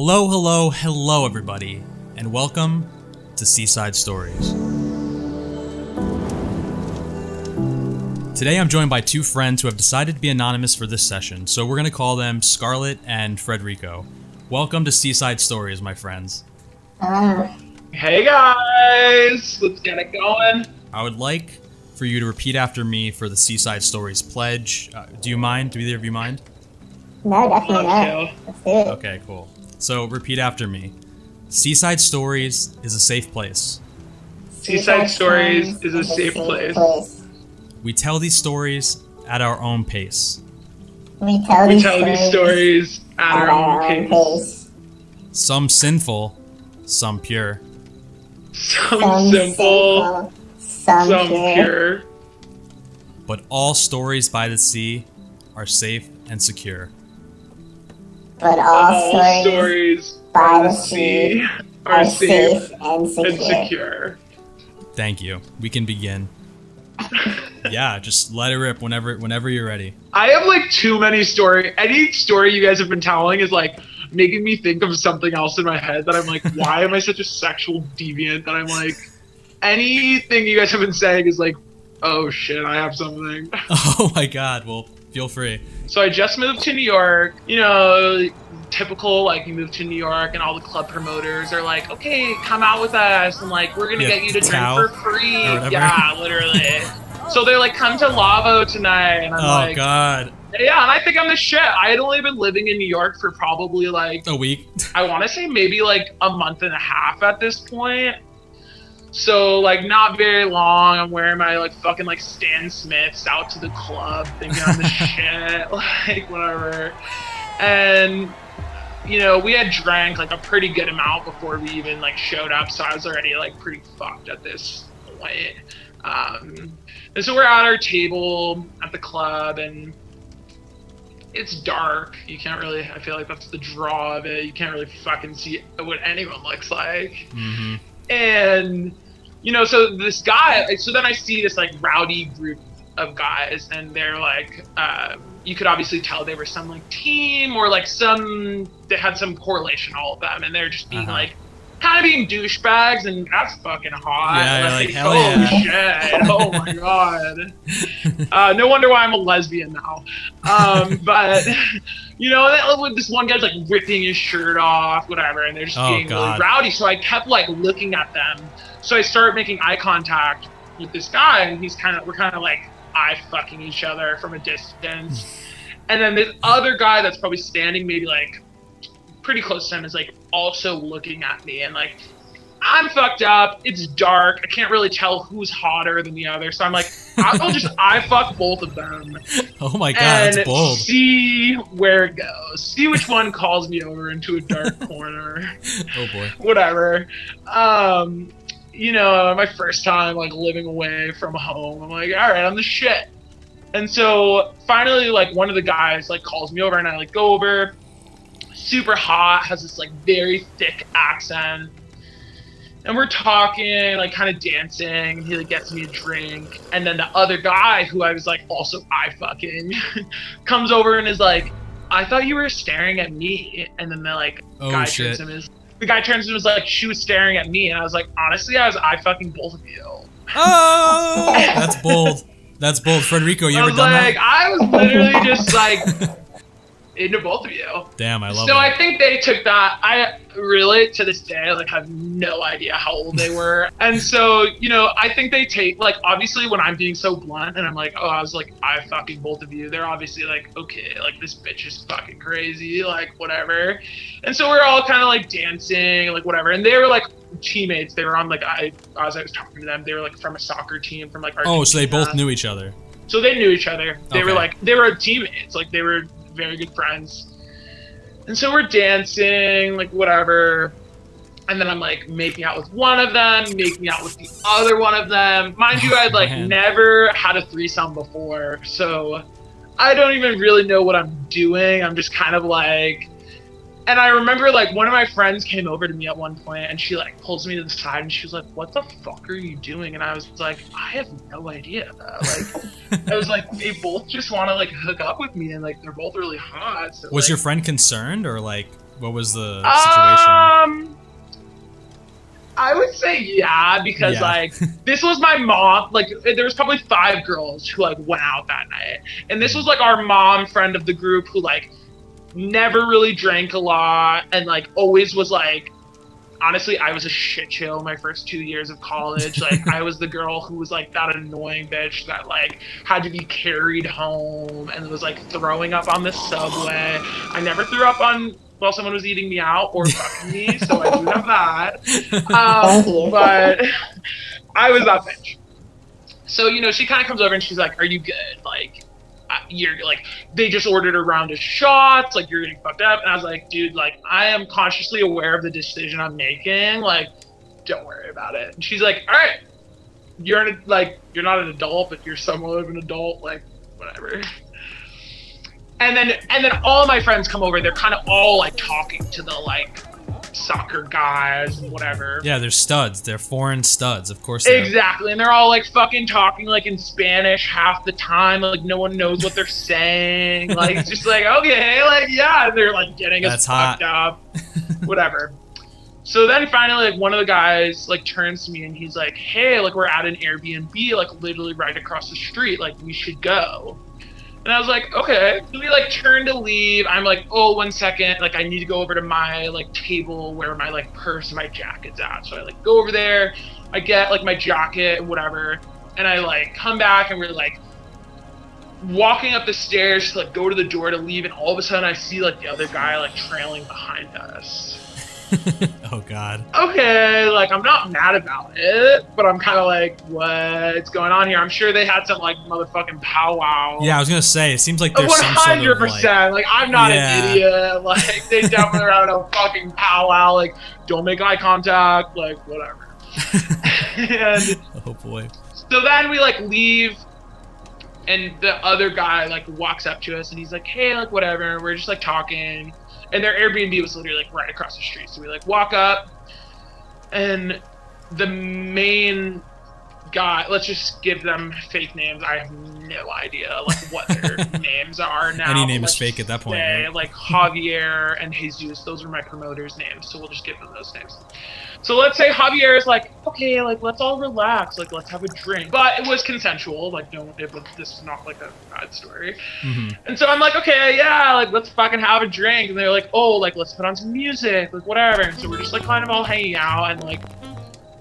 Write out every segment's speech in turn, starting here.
Hello, hello, hello everybody, and welcome to Seaside Stories. Today I'm joined by two friends who have decided to be anonymous for this session, so we're going to call them Scarlett and Frederico. Welcome to Seaside Stories, my friends. Hey guys, let's get it going. I would like for you to repeat after me for the Seaside Stories pledge. Do you mind? Do either of you mind? No, definitely not. Let's do it. Okay, cool. So repeat after me. Seaside Stories is a safe place. Seaside Stories is a safe place. We tell these stories at our own pace. We tell these stories at our own pace. Some sinful, some pure. Some simple, some pure. But all stories by the sea are safe and secure. But all stories by the sea are safe and secure. Thank you. We can begin. Yeah, just let it rip whenever you're ready. I have like too many stories. Any story you guys have been telling is like making me think of something else in my head that I'm like, why am I such a sexual deviant that I'm like, anything you guys have been saying is like, oh shit, I have something. Oh my god, well, feel free. So I just moved to New York, you know, typical, like you move to New York and all the club promoters are like, okay, come out with us and like, we're gonna get you to drink for free. Yeah, literally. So they're like, come to Lavo tonight. And I'm like, oh god. Yeah, and I think I'm the shit. I had only been living in New York for probably like a week. I want to say maybe like a month and a half at this point. So like not very long. I'm wearing my like fucking like Stan Smiths out to the club, thinking I'm the shit, like whatever. And you know, we had drank like a pretty good amount before we even like showed up, so I was already like pretty fucked at this point. And so we're at our table at the club, and it's dark. You can't really, I feel like that's the draw of it. You can't really fucking see what anyone looks like. Mm-hmm. And, you know, so this guy, so then I see this like rowdy group of guys, and they're like, you could obviously tell they were some like team or like they had some correlation, all of them, and they're just being like, kind of being douchebags, and that's fucking hot. Yeah, like hell oh shit, oh my god. No wonder why I'm a lesbian now. But you know, this one guy's like ripping his shirt off, whatever, and they're just being really rowdy. So I kept like looking at them. So I started making eye contact with this guy, and we're kind of like eye fucking each other from a distance. And then this other guy that's probably standing maybe like pretty close to him is like also looking at me, and like I'm fucked up, it's dark, I can't really tell who's hotter than the other, so I'm like, I'll just eye fuck both of them. Oh my god, that's bold. See where it goes, see which one calls me over into a dark corner. Oh boy. Whatever. You know, my first time like living away from home, I'm like, all right, I'm the shit. And so finally like one of the guys like calls me over, and I like go over, super hot, has this like very thick accent, and we're talking, like kind of dancing, and he like gets me a drink, and then the other guy who I was like also eye fucking comes over and is like, I thought you were staring at me. And then the like guy turns to him and was like, she was staring at me, and I was like, honestly, I was eye fucking both of you. Oh, that's bold. That's bold. Frederico, you ever done that? I was literally just like into both of you. Damn, I love So that. I think they took that. I really, to this day, like have no idea how old they were. And so, you know, I think they take, like, obviously when I'm being so blunt and I'm like, oh, I was like, I fucking both of you, they're obviously like, okay, like this bitch is fucking crazy, like whatever. And so we're all kind of like dancing, like whatever. And they were like teammates. They were on like, as I was talking to them, they were like from a soccer team from like Argentina. Oh, so they both knew each other. So they knew each other. They were teammates. Like they were very good friends. And so we're dancing, like whatever. And then I'm like making out with one of them, making out with the other one of them. Mind you, I'd like never had a threesome before. So I don't even really know what I'm doing. I'm just kind of like, And I remember, like, one of my friends came over to me at one point, and she, like, pulls me to the side, and she was like, what the fuck are you doing? And I was like, I have no idea. Like, I was like, they both just want to, like, hook up with me, and, like, they're both really hot. So, was like, your friend concerned, or, like, What was the situation? I would say yeah, because like this was my mom. Like there was probably 5 girls who like went out that night, and this was like our mom friend of the group who like never really drank a lot and like always was like. Honestly, I was a shit show my first 2 years of college. Like, I was the girl who was, like, that annoying bitch that, like, had to be carried home and was, like, throwing up on the subway. I never threw up on while someone was eating me out or fucking me, so I do have that. But I was that bitch. So, you know, she kind of comes over and she's like, are you good? Like, you're like, they just ordered a round of shots, like you're getting fucked up. And I was like, dude, like I am consciously aware of the decision I'm making, like don't worry about it. And she's like, all right, you're not an adult, but you're somewhat of an adult, like whatever. And then all my friends come over, they're kind of all like talking to the like soccer guys and whatever. Yeah, they're studs. They're foreign studs, of course. Exactly, and they're all like fucking talking like in Spanish half the time. Like no one knows what they're saying. Like it's just like okay, like yeah, they're like getting us fucked up, whatever. So then finally, like one of the guys like turns to me and he's like, "Hey, like we're at an Airbnb, like literally right across the street. Like we should go." And I was like, okay. So we like turn to leave. I'm like, oh, 1 second. Like I need to go over to my like table where my like purse and my jacket's at. So I like go over there. I get like my jacket and whatever. And I like come back and we're like walking up the stairs to like go to the door to leave. And all of a sudden I see like the other guy like trailing behind us. Oh God. Okay, like I'm not mad about it, but I'm kind of like, what's going on here? I'm sure they had some like motherfucking powwow. Yeah, I was gonna say it seems like there's 100%. Like I'm not an idiot. Like they definitely were having a fucking powwow. Like don't make eye contact. Like whatever. And oh boy. So then we like leave. And the other guy like walks up to us and he's like, hey, like whatever. We're just like talking. And their Airbnb was literally like right across the street. So we like walk up and the main guy, let's just give them fake names. I have no idea like what their names are now. Any name is fake at that point. Right? Like Javier and Jesus, those are my promoters' names. So we'll just give them those names. So let's say Javier is like, okay, like let's all relax, like let's have a drink. But it was consensual, like this is not like a bad story. Mm-hmm. And so I'm like, okay, yeah, like let's fucking have a drink. And they're like, oh, like let's put on some music, like whatever. And so we're just like kind of all hanging out and like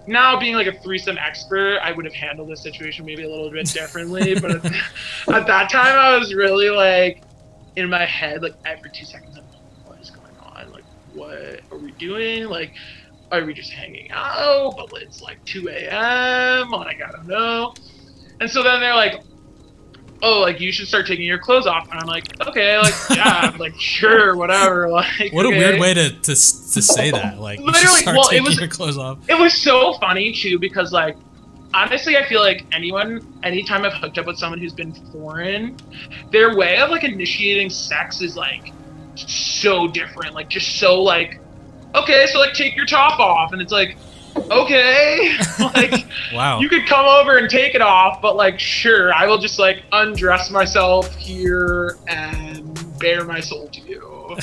now being like a threesome expert, I would have handled this situation maybe a little bit differently. But at that time I was really like in my head, like every 2 seconds, I'm like, what is going on? Like what are we doing? Like are we just hanging out? But it's like 2 a.m. Like, I don't know. And so then they're like, oh, like, you should start taking your clothes off. And I'm like, okay, like, yeah, like, sure, whatever. Like, what a weird way to say that. Like, literally, start taking your clothes off. It was so funny, too, because, like, honestly, I feel like anytime I've hooked up with someone who's been foreign, their way of, like, initiating sex is, like, so different. Like, just so, like, okay, so like take your top off, and it's like, okay, like wow, you could come over and take it off, but like sure, I will just like undress myself here and bare my soul to you.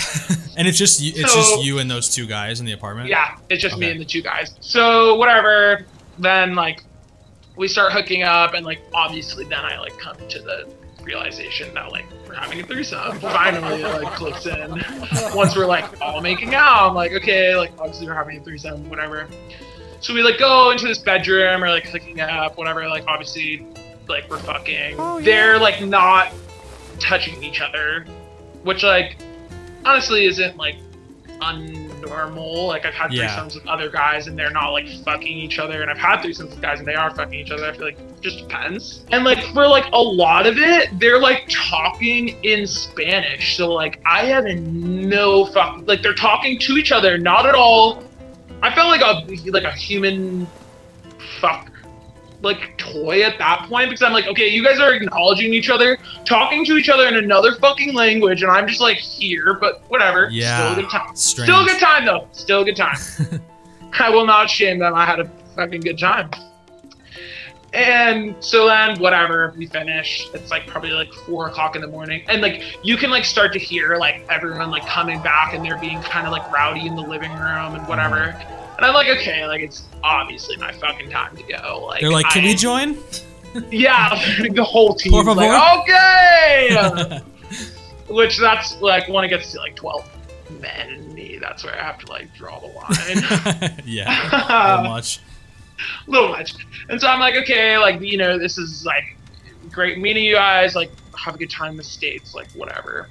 And it's just you and those 2 guys in the apartment? Yeah, it's just me and the 2 guys. So whatever, then like we start hooking up, and like obviously then I like come to the realization that like we're having a threesome. Finally it like clicks in once we're like all making out. I'm like, okay, like obviously we're having a threesome, whatever. So we like go into this bedroom, or like hooking up, whatever. Like obviously like we're fucking. Oh, yeah. They're like not touching each other, which like honestly isn't like unnormal. Like I've had threesomes with other guys and they're not like fucking each other, and I've had threesomes with guys and they are fucking each other. I feel like it just depends. And like for like a lot of it, they're like talking in Spanish, so like I have no fuck, like they're talking to each other, not at all. I felt like a human fuck like toy at that point, because I'm like, okay, you guys are acknowledging each other, talking to each other in another fucking language, and I'm just like here, but whatever. Yeah. Still a good time. Strange. Still a good time though. Still a good time. I will not shame them. I had a fucking good time. And so then whatever, we finish. It's like probably like 4 o'clock in the morning. And like you can like start to hear like everyone like coming back and they're being kind of like rowdy in the living room and whatever. And I'm like, okay, like it's obviously my fucking time to go. Like they're like, can we join? Yeah, the whole team's like, okay. Which that's like when it gets to like 12 men and me, that's where I have to like draw the line. Yeah, a little much. Little much. And so I'm like, okay, like, you know, this is like great meeting you guys, like have a good time in the States, like whatever.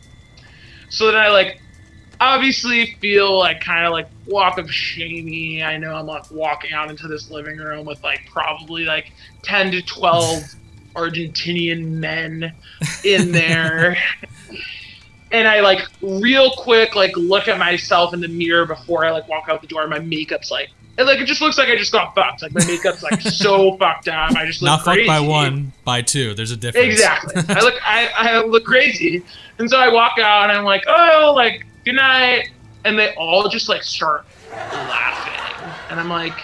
So then I like obviously feel like kind of like walk of shamey. I know I'm like walking out into this living room with like probably like 10 to 12 Argentinian men in there. And I like real quick like look at myself in the mirror before I like walk out the door. My makeup's like, and like it just looks like I just got fucked. Like my makeup's like so fucked up. I just look not crazy. Not fucked by one, by two. There's a difference. Exactly. I look crazy. And so I walk out and I'm like, oh, like good night. And they all just like start laughing. And I'm like,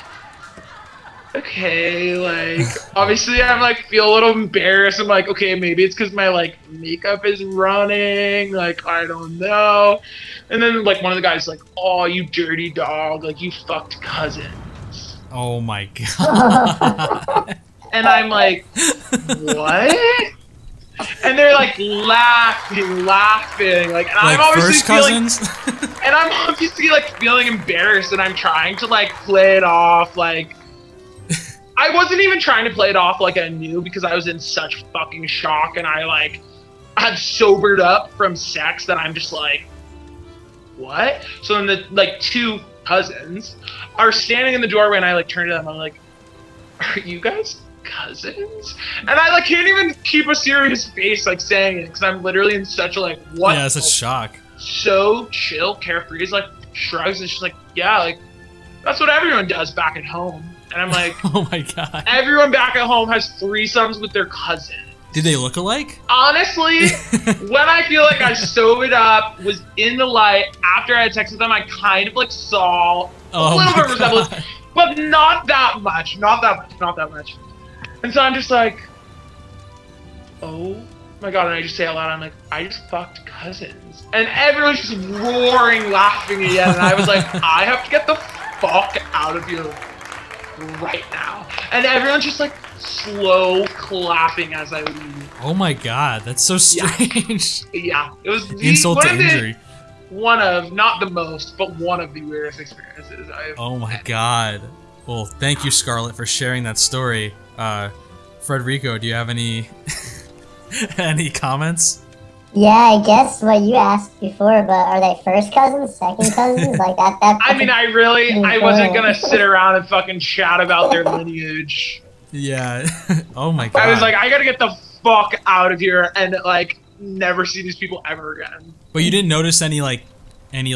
okay, like obviously I'm like feel a little embarrassed. I'm like, okay, maybe it's because my like makeup is running, like I don't know. And then like one of the guys like, oh, you dirty dog, like you fucked cousins. Oh my god. And I'm like, what? And they're like laughing, like, and like I'm obviously first cousins? and I'm obviously like feeling embarrassed, and I'm trying to like play it off like. I wasn't even trying to play it off like I knew, because I was in such fucking shock, and I like had sobered up from sex that I'm just like, what? So then the like 2 cousins are standing in the doorway, and I like turn to them, I'm like, are you guys cousins? And I like can't even keep a serious face like saying it, because I'm literally in such a like, what? Yeah, it's a shock. So chill, carefree. He's like shrugs, and she's like, yeah, like that's what everyone does back at home. And I'm like, oh my god. Everyone back at home has threesomes with their cousin. Did they look alike? Honestly, when I feel like I sobered up, was in the light, after I had sex with them, I kind of like saw a little bit of resemblance, but not that much. Not that much. And so I'm just like, oh my god, and I just say out loud, I'm like, I just fucked cousins. And everyone's just roaring, laughing again, and I was like, I have to get the fuck out of here right now. And everyone's just like slow clapping as I leave. Oh my god, that's so strange. Yeah, it was insult to injury. One of, not the most, but one of the weirdest experiences I've Oh my had. god. Well, thank you, Scarlett, for sharing that story. Frederico, do you have any any comments? Yeah, I guess what you asked before, but are they first cousins, second cousins? Like that I mean, I wasn't gonna sit around and fucking chat about their lineage. Yeah. Oh my god. I was like, I gotta get the fuck out of here and like never see these people ever again. But you didn't notice any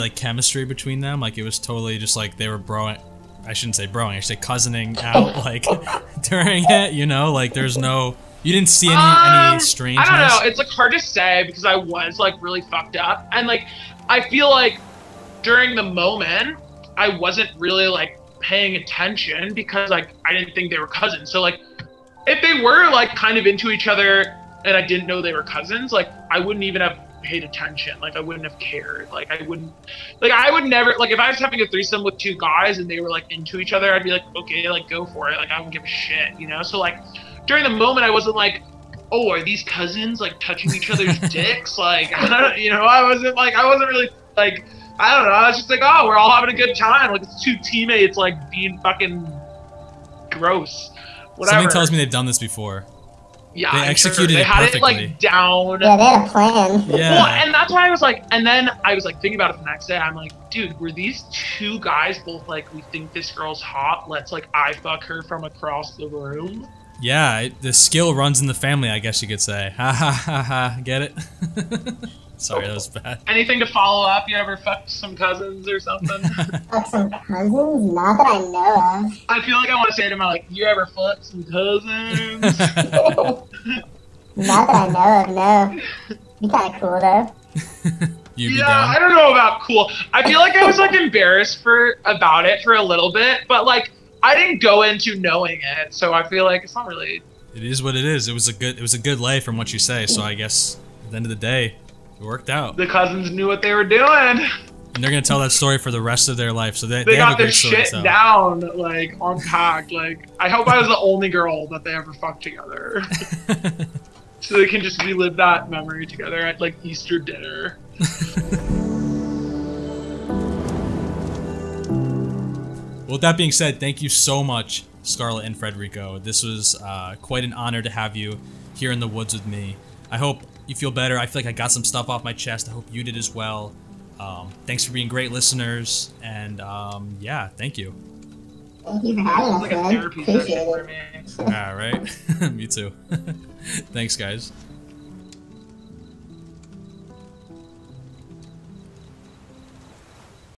chemistry between them? Like it was totally just like they were broing. I shouldn't say broing, I should say cousining out like during it, you know? Like there's no, you didn't see any strangeness? I don't know, it's like hard to say because I was like really fucked up. And like, I feel like during the moment, I wasn't really like paying attention because like, I didn't think they were cousins. So like, if they were like kind of into each other and I didn't know they were cousins, like I wouldn't even have paid attention. Like I wouldn't have cared. Like I would never, like if I was having a threesome with 2 guys and they were like into each other, I'd be like, okay, like go for it. Like I don't give a shit, you know? So like during the moment I wasn't like, oh, are these cousins like touching each other's dicks? Like, I don't, you know, I wasn't really like, I don't know. I was just like, oh, we're all having a good time. Like it's 2 teammates like being fucking gross. Whatever. Something tells me they've done this before. Yeah, they executed it had perfectly. it like down. Yeah, they had a plan. Yeah. Well, and that's why I was like, and then I was like thinking about it the next day. I'm like, dude, were these 2 guys both like, we think this girl's hot, let's like I fuck her from across the room? Yeah, the skill runs in the family, I guess you could say. Ha ha ha ha. Get it? Sorry, that was bad. Anything to follow up? You ever fucked some cousins or something? Fuck some cousins? Not that I know of. I feel like I want to say to them, like, you ever fucked some cousins? Not that I know of, no. Be kind of cool though. You be Yeah, down? I don't know about cool. I feel like I was like embarrassed about it for a little bit, but like I didn't go into knowing it, so I feel like it's not really It is what it is. It was a good lay from what you say. So I guess at the end of the day, it worked out. The cousins knew what they were doing. And they're gonna tell that story for the rest of their life. So they They have got a their great story to shit tell. down, like unpacked. Like I hope I was the only girl that they ever fucked together. So they can just relive that memory together at like Easter dinner. Well, with that being said, thank you so much, Scarlett and Frederico. This was quite an honor to have you here in the woods with me. I hope you feel better. I feel like I got some stuff off my chest. I hope you did as well. Thanks for being great listeners, and yeah, thank you. Thank you for having us, Like a man. therapy Appreciate session for it. me. All right, me too. Thanks, guys.